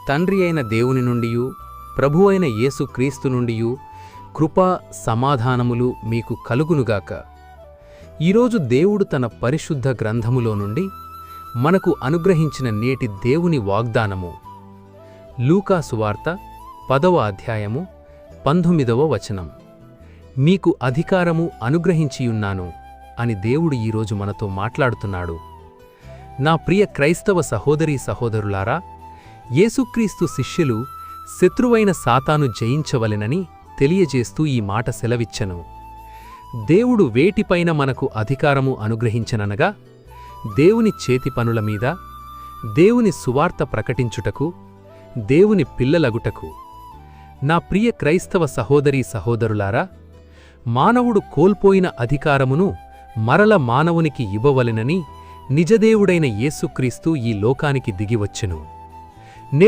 తండ్రి అయిన దేవుని నుండియు ప్రభువైన యేసుక్రీస్తు నుండియు కృపా సమాధానములు మీకు కలుగునుగాక. ఈరోజు దేవుడు తన పరిశుద్ధ గ్రంథములో నుండి మనకు అనుగ్రహించిన నేటి దేవుని వాగ్దానము లూకా సువార్త 10వ అధ్యాయము 19వ వచనం. మీకు అధికారము అనుగ్రహించియున్నాను అని దేవుడు ఈరోజు మనతో మాట్లాడుతున్నాడు. నా ప్రియ క్రైస్తవ సహోదరీ సహోదరులారా, యేసుక్రీస్తు శిష్యులు శత్రువైన సాతాను జయించవలెనని తెలియజేస్తూ ఈ మాట సెలవిచ్చెను. దేవుడు వేటిపైన మనకు అధికారము అనుగ్రహించననగా, దేవుని చేతి పనుల మీద, దేవుని సువార్త ప్రకటించుటకు, దేవుని పిల్లలగుటకు. నా ప్రియ క్రైస్తవ సహోదరీ సహోదరులారా, మానవుడు కోల్పోయిన అధికారమును మరల మానవునికి ఇవ్వవలెనని నిజదేవుడైన యేసుక్రీస్తు ఈ లోకానికి దిగివచ్చెను. నేడు